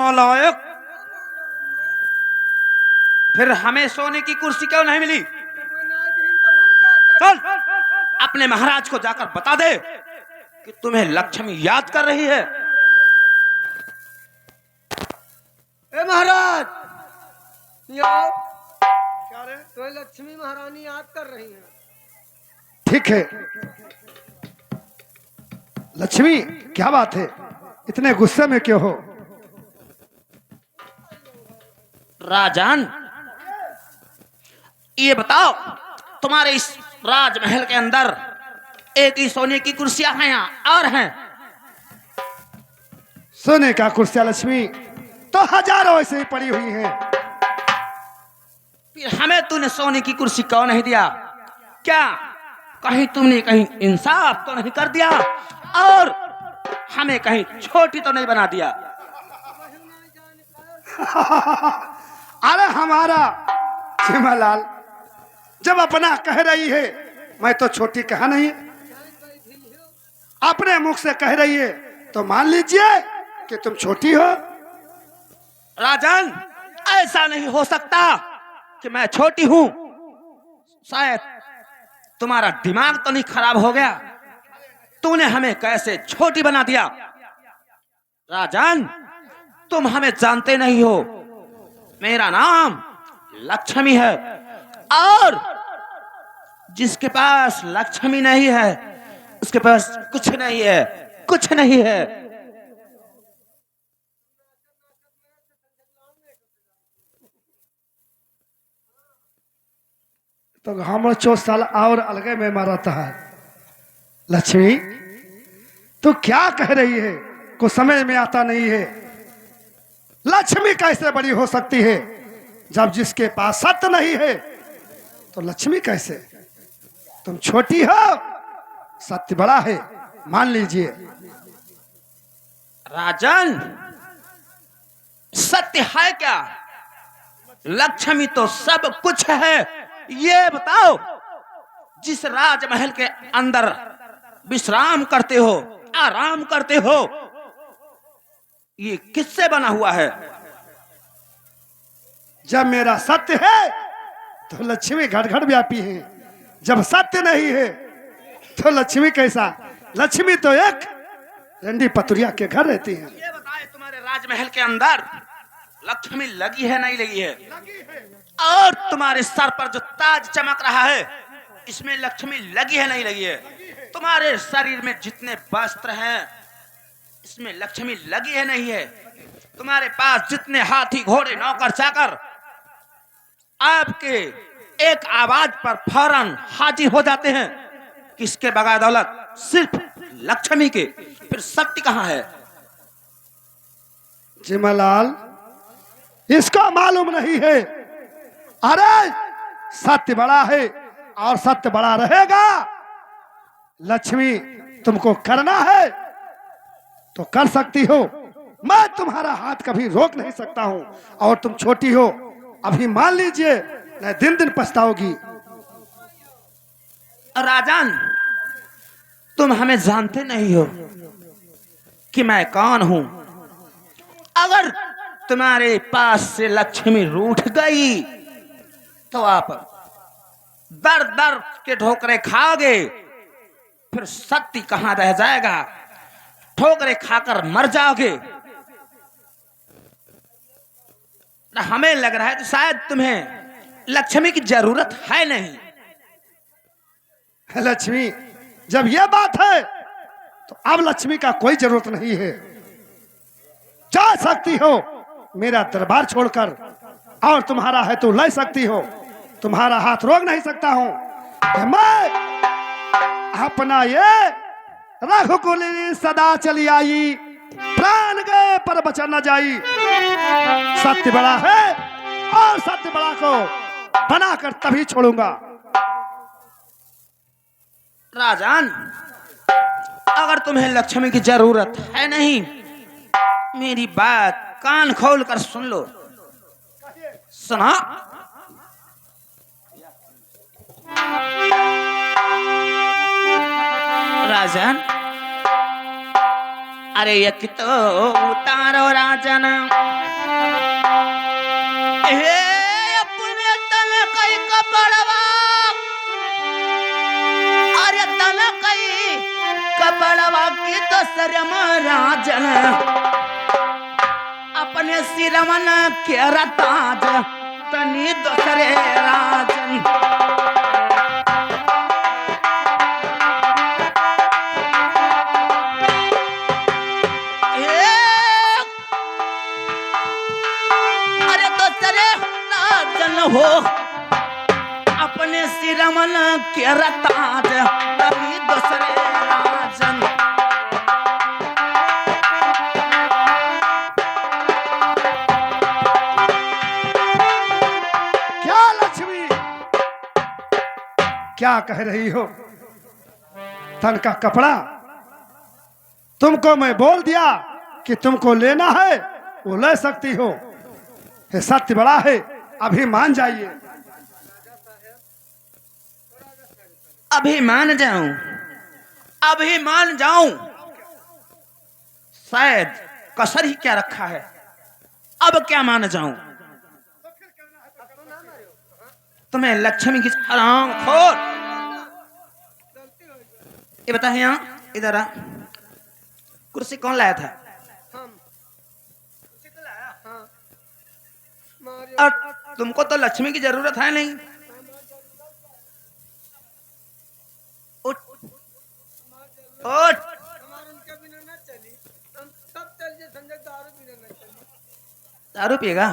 नालायक, फिर हमें सोने की कुर्सी क्यों नहीं मिली? चल अपने महाराज को जाकर बता दे कि तुम्हें लक्ष्मी याद कर रही है। ए महाराज, ये आओ। क्या रे? तो लक्ष्मी महारानी याद कर रही है। ठीक है लक्ष्मी, क्या बात है, इतने गुस्से में क्यों हो? राजन, ये बताओ, तुम्हारे इस राजमहल के अंदर एक ही सोने की कुर्सियां हैं या और हैं? सोने का कुर्सियां लक्ष्मी तो हजारों ऐसे ही पड़ी हुई हैं। फिर हमें तूने सोने की कुर्सी क्यों नहीं दिया? क्या कहीं तुमने कहीं इंसाफ तो नहीं कर दिया और हमें कहीं छोटी तो नहीं बना दिया? अरे हमारा चिमालाल जब अपना कह रही है, मैं तो छोटी कहा नहीं, अपने मुख से कह रही है तो मान लीजिए कि तुम छोटी हो। राजन, ऐसा नहीं हो सकता कि मैं छोटी हूं। शायद तुम्हारा दिमाग तो नहीं खराब हो गया? तूने हमें कैसे छोटी बना दिया? राजन, तुम हमें जानते नहीं हो। मेरा नाम लक्ष्मी है और जिसके पास लक्ष्मी नहीं है उसके पास कुछ नहीं है, कुछ नहीं है। तो हम 4 साल और अलगे में मरता है। लक्ष्मी तू क्या कह रही है, कुछ समझ में आता नहीं है। लक्ष्मी कैसे बड़ी हो सकती है जब जिसके पास सत्य नहीं है? तो लक्ष्मी कैसे? तुम छोटी हो, सत्य बड़ा है, मान लीजिए। राजन, सत्य है क्या? लक्ष्मी तो सब कुछ है। ये बताओ, जिस राजमहल के अंदर विश्राम करते हो, आराम करते हो, ये किससे बना हुआ है? जब मेरा सत्य है तो लक्ष्मी घट घट व्यापी है, जब सत्य नहीं है तो लक्ष्मी कैसा? लक्ष्मी तो एक रंडी पतुरिया के घर रहती है। ये बताए, तुम्हारे राजमहल के अंदर लक्ष्मी लगी है नहीं लगी है? और तुम्हारे सर पर जो ताज चमक रहा है, इसमें लक्ष्मी लगी है नहीं लगी है? तुम्हारे शरीर में जितने वस्त्र हैं, इसमें लक्ष्मी लगी है नहीं है? तुम्हारे पास जितने हाथी घोड़े नौकर चाकर आपके एक आवाज पर फौरन हाजिर हो जाते हैं, किसके बगैर दौलत? सिर्फ लक्ष्मी के। फिर सत्य कहाँ है? जिमलाल, इसको मालूम नहीं है। अरे सत्य बड़ा है और सत्य बड़ा रहेगा। लक्ष्मी तुमको करना है तो कर सकती हो, मैं तुम्हारा हाथ कभी रोक नहीं सकता हूं। और तुम छोटी हो, अभी मान लीजिए, नहीं दिन दिन पछताओगी। राजन, तुम हमें जानते नहीं हो कि मैं कौन हूं। अगर तुम्हारे पास से लक्ष्मी रूठ गई तो आप दर दर के ठोकरे खाओगे। फिर सत्य कहां रह जाएगा? ठोकरे खाकर मर जाओगे। हमें लग रहा है कि शायद तुम्हें लक्ष्मी की जरूरत है नहीं। लक्ष्मी, जब यह बात है तो अब लक्ष्मी का कोई जरूरत नहीं है। जा सकती हो मेरा दरबार छोड़कर, और तुम्हारा है तो ले सकती हो, तुम्हारा हाथ रोक नहीं सकता हूं। मैं अपना ये रघुकुल सदा चली आई, प्राण गए पर बचन न जाई। सत्य बड़ा है और सत्य बड़ा को बनाकर तभी छोड़ूंगा। राजन, अगर तुम्हें लक्ष्मी की जरूरत है नहीं, मेरी बात कान खोल कर सुन लो। सुना? राजन, अरे एक तो उतारो राजन हे अपने तन कई कपड़वा अरे तन कई कपड़वा की दूसरे महाराजन अपने सिरमन के रताज तनी दूसरे राजन हो अपने सिरमन के रताज तभी दूसरे राजन क्या लक्ष्मी क्या कह रही हो? तन का कपड़ा तुमको मैं बोल दिया कि तुमको लेना है वो ले सकती हो। ये सत्य बड़ा है, अभी मान जाइए। अभी मान जाऊं, अभी मान जाऊं, शायद कसर ही क्या रखा है। अब क्या मान जाऊं? तुम्हें लक्ष्मी की हराम खोर। ये बताए यहाँ इधर आ, कुर्सी कौन लाया था? और तुमको तो लक्ष्मी की जरूरत है नहीं। उठ उठ, दारू पिएगा?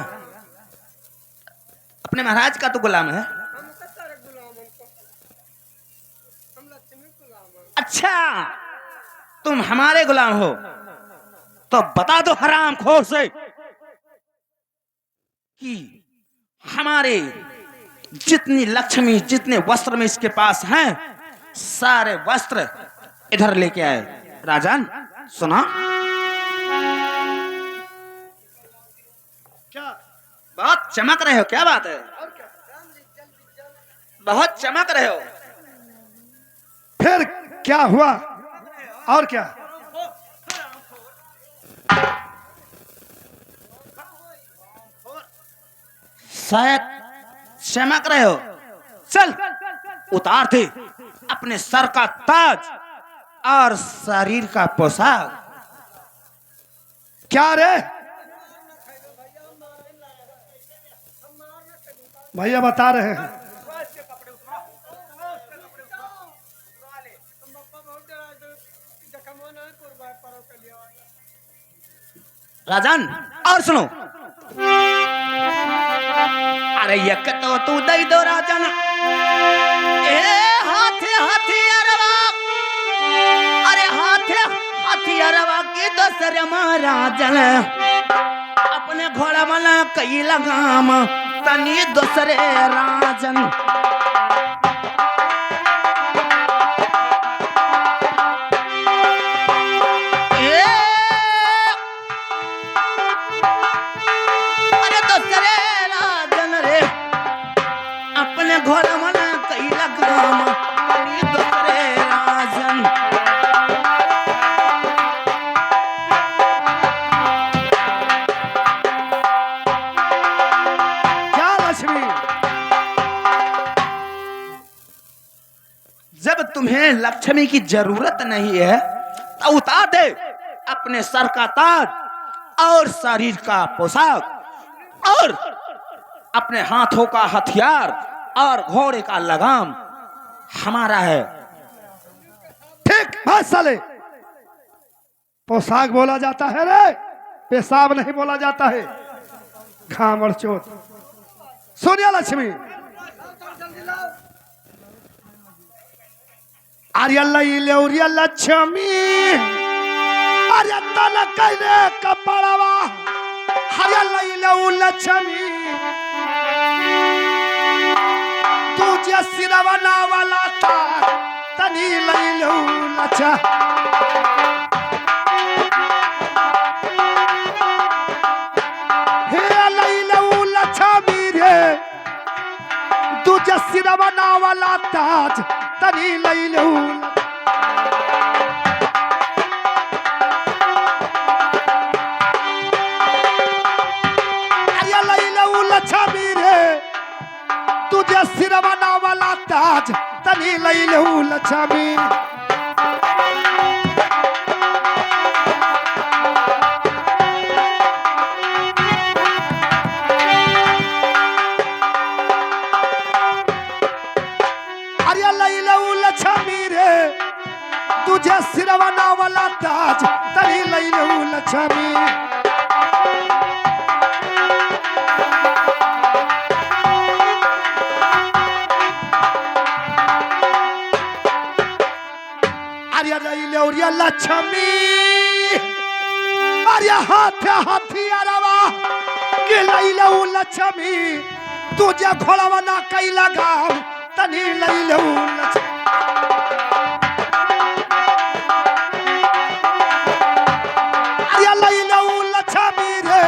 अपने महाराज का तो गुलाम है। अच्छा, तुम हमारे गुलाम हो तो बता दो हराम खोर से कि हमारे जितनी लक्ष्मी जितने वस्त्र में इसके पास हैं सारे वस्त्र इधर लेके आए। राजन सुना? क्या बहुत चमक रहे हो, क्या बात है? बहुत चमक रहे हो। फिर क्या हुआ? और क्या? शायद चमक रहे हो। चल उतार दे अपने सर का ताज और शरीर का पोशाक। क्या रे भैया बता रहे हैं। राजन और सुनो, अरे एक तो तू दई दो राजन ए हाथे हाथी अरवा, अरे हाथे हाथी अरवा की दूसरे महाराजन अपने घोड़ा वाला कई लगाम तनी दूसरे राजन। घोड़ा मन कई लगाम तनी दूसरे राजन। क्या लक्ष्मी? जब तुम्हें लक्ष्मी की जरूरत नहीं है तो उतार दे अपने सर का ताज और शरीर का पोशाक और अपने हाथों का हथियार और घोड़े का लगाम हमारा है। ठीक बात साले। पोशाक बोला जाता है रे, पेशाब नहीं बोला जाता है। घाम और चोट। सोनिया लक्ष्मी आर्या लक्ष्मी अरे तन कैले कपड़वा हरिया लक्ष्मी तुझे सिरवना वाला था तनी लैलू लच्छा। हे लैलू लक्ष्मी रे तुझे सिरवना वाला ताज तनी लैलू। तुझे सिरवना वाला ताज तनी लई लऊ लक्ष्मी अरे लई लऊ लक्ष्मी रे तुझे सिरवना वाला ताज तनी लई लऊ लक्ष्मी लक्ष्मी अरे हाथ हाथी अरवा के लई लऊ लक्ष्मी तुझे घोड़वा ना कई लगाम तनी लई लऊ लक्ष्मी अरे लई लऊ लक्ष्मी रे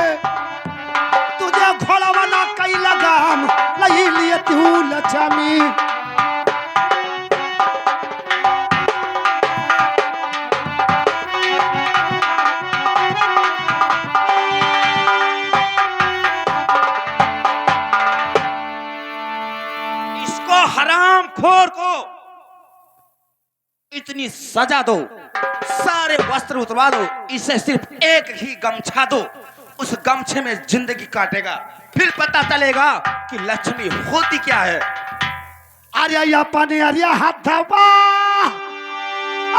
तुझे घोड़वा ना कई लगाम लई लिए तू लक्ष्मी हराम खोर को इतनी सजा दो, सारे वस्त्र उतरवा दो, इसे सिर्फ एक ही गमछा दो, उस गमछे में जिंदगी काटेगा, फिर पता चलेगा कि लक्ष्मी होती क्या है। अरे या पानी अरे हाथवा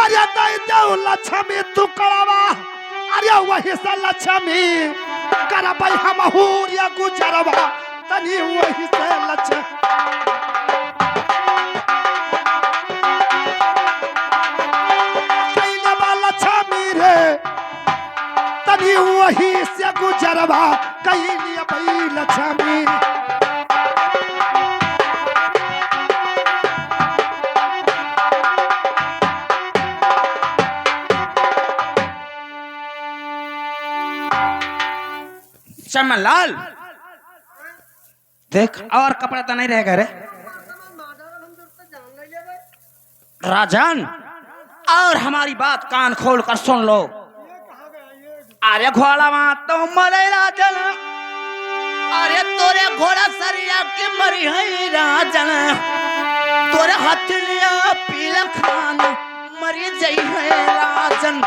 अरे दई दो लक्ष्मी तू करावा अरे वही से लक्ष्मी करबै हम हुरिया गुजरवा तनी वही से लक्ष्मी तनी वही से गुजरवा कहीं भाई लक्ष्मी चमनलाल देख और कपड़ा तो नहीं रहेगा रे राजन, और हमारी बात कान खोल कर सुन लो। अरे घोड़ा तो मरे राजन, अरे तोरे घोड़ा सरिया के मरी है राजन, तोरे हथलिया पीला खाना मरी जई है राजन।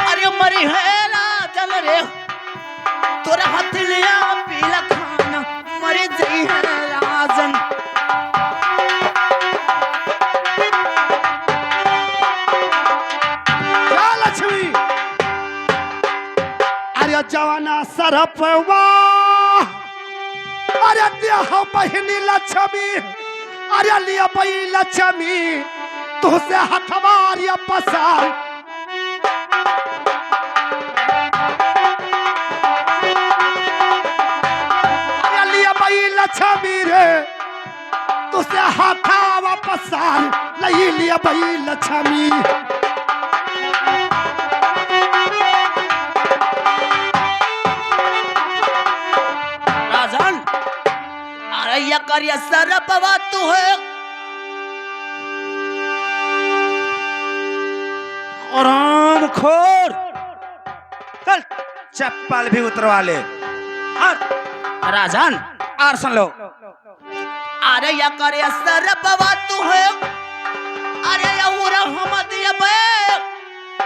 अरे मरी है राजन रे, तोरे हथलिया पीला खाना मरी जई है राजन। क्या लक्ष्मी अरे जवाना सरपवा अरे देह बहिनी लक्ष्मी अरे लिया बई लक्ष्मी तुझसे हथवारिया पसार लक्ष्मी रे तुझसे हाथा वापस लई लिया बई लक्ष्मी राजन अरे ये करिया सरपवा तू है आराम खोर, चल चप्पल भी उतरवा ले। और राजन और सुन लो, अरे या करे सरपवा तू है, अरे या उरा हमद या बे,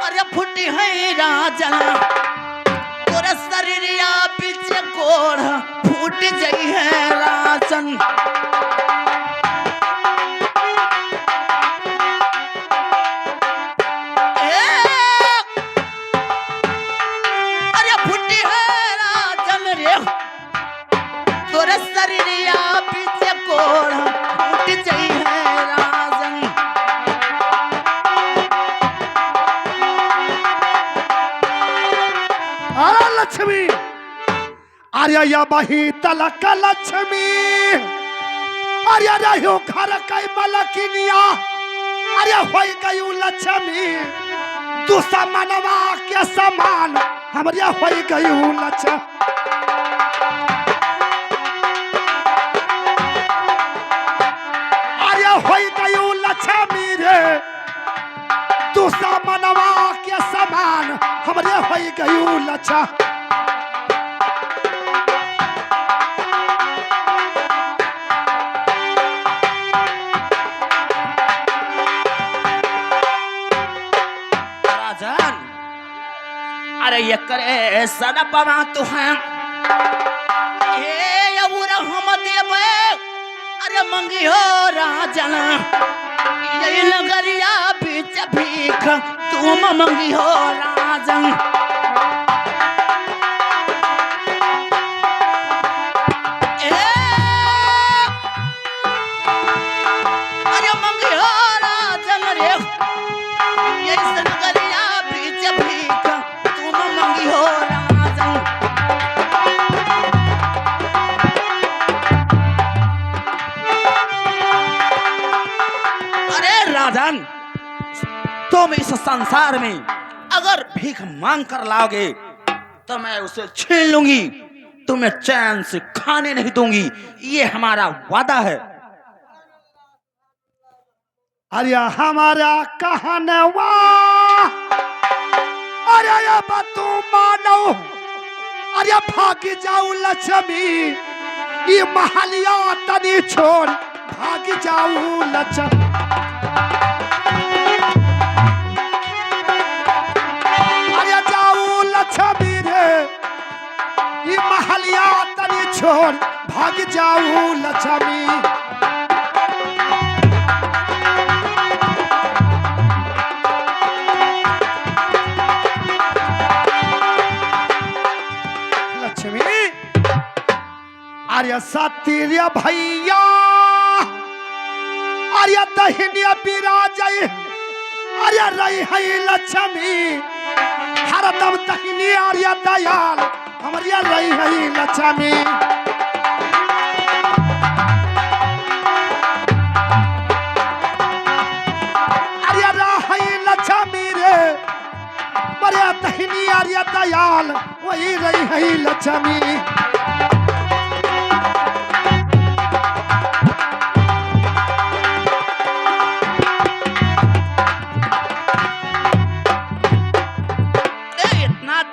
अरे फुटी है राजन, तोरे शरीरिया पीछे कोड़ फूट जई है राजन। अरे फुटी है राजन रे, तोरे शरीरिया पीछे कोड़ फूट जई है राजन। अरे लक्ष्मी अरे या बही तलक लक्ष्मी अरे रहो घर कई मलकिनिया अरे हो गई लक्ष्मी दुश्मनवा के समान हमारे हो गई लक्ष्मी हो गई लक्ष्मी रे सा मनवा के समान हमरे हो गयू लच्छा। राजन अरे ये करे सदा पवा तू है ए अबूरा हम देवे अरे मंगी हो राजन ये नगरिया बीच भीख तुम मंगी हो राजन। ए अरे मंगी हो राजन रे ये नगरिया बीच भीख तुम मंगी हो राजन। राजन तुम इस संसार में अगर भीख मांग कर लाओगे तो मैं उसे छीन लूंगी, तुम्हें चैन से खाने नहीं दूंगी, ये हमारा वादा है। अरे हमारा कहनवा अरे अब तू मानो अरे भाग जाऊ लक्ष्मी ये महलिया तनी छोड़ भाग जाऊ लक्ष्मी। अरे जाऊ लक्ष्मी रे ये महलिया तनी छोड़ भाग जाऊ लक्ष्मी। अरे सतीरिया भैया अरे दहिनिया बिराजय अरे रही है लक्ष्मी हरदम दहिनी अरे दयाल हमारिया रही है लक्ष्मी। अरे रही लक्ष्मी रे मरिया दहिनी अरे दयाल वही रही है लक्ष्मी।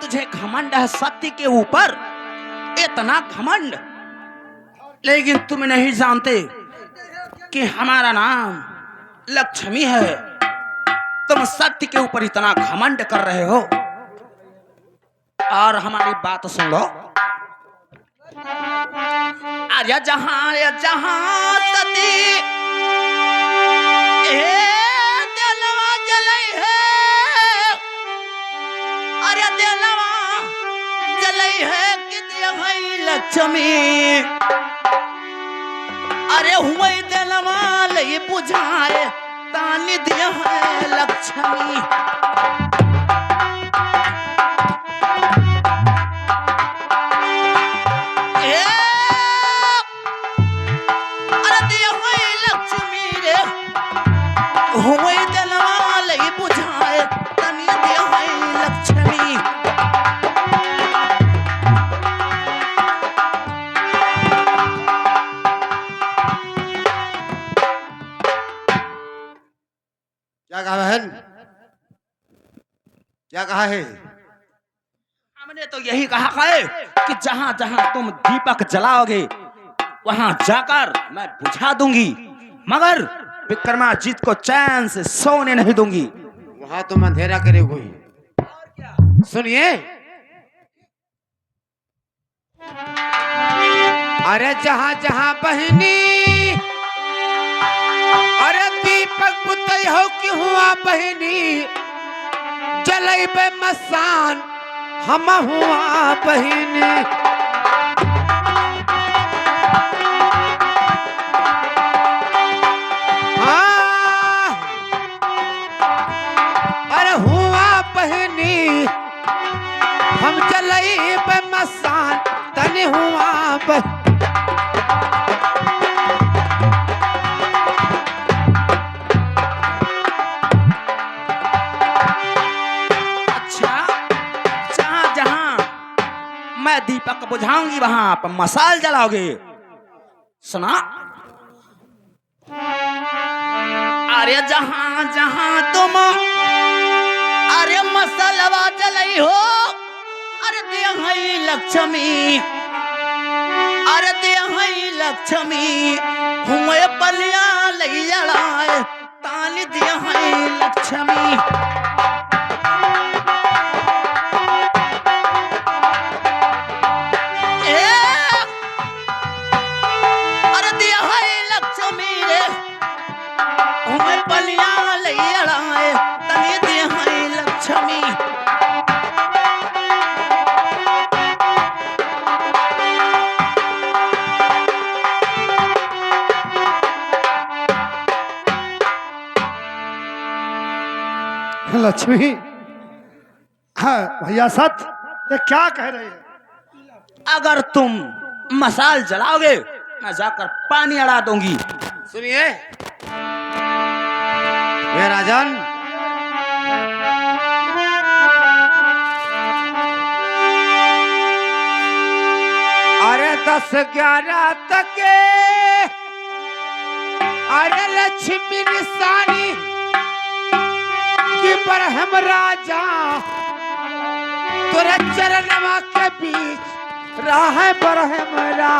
तुझे घमंड है सत्य के ऊपर, इतना घमंड, लेकिन तुम नहीं जानते कि हमारा नाम लक्ष्मी है। तुम सत्य के ऊपर इतना घमंड कर रहे हो। और हमारी बात सुन लो। अरे जहां सती दिलवा जलई है अरे दिलवा जलई है कि भाई लक्ष्मी अरे हुए दिलवा ले बुझाए तानी दिया है लक्ष्मी। अरे दिया हुए लक्ष्मी रे हुए दिलवा ले बुझाए तानी दिया है लक्ष्मी। क्या कहा बहन, क्या कहा है? हमने तो यही कहा है कि जहां जहां तुम दीपक जलाओगे वहां जाकर मैं बुझा दूंगी, मगर विक्रमाजीत को चैन से सोने नहीं दूंगी। वहां तुम अंधेरा करे कोई। सुनिए, अरे जहां जहां बहनी अरे दीपक बुतई हो कि हुआ बहनी जलई बे मसान हम हुआ बहनी। हाँ अरे हुआ बहनी हम जलई बे मसान तनी हुआ बहनी। दीपक बुझाऊंगी वहां पर मसाल जलाओगे। सुना, अरे जहां जहां तुम अरे मसलवा जलई हो अरे दे हई लक्ष्मी अरे दे हई लक्ष्मी हुए पलिया लई जड़ाए ताली दे हई लक्ष्मी अरे दे हई लक्ष्मी रे हुए पलिया लई जड़ाए ताली दे हई लक्ष्मी लक्ष्मी, हाँ भैया सत, ये क्या कह रही है? अगर तुम मसाल जलाओगे मैं जाकर पानी अड़ा दूंगी। सुनिए वे राजन, अरे 10-11 तक अरे लक्ष्मी निशानी की बरहम राजा तुरे चरणवा के बीच राह बरहम रा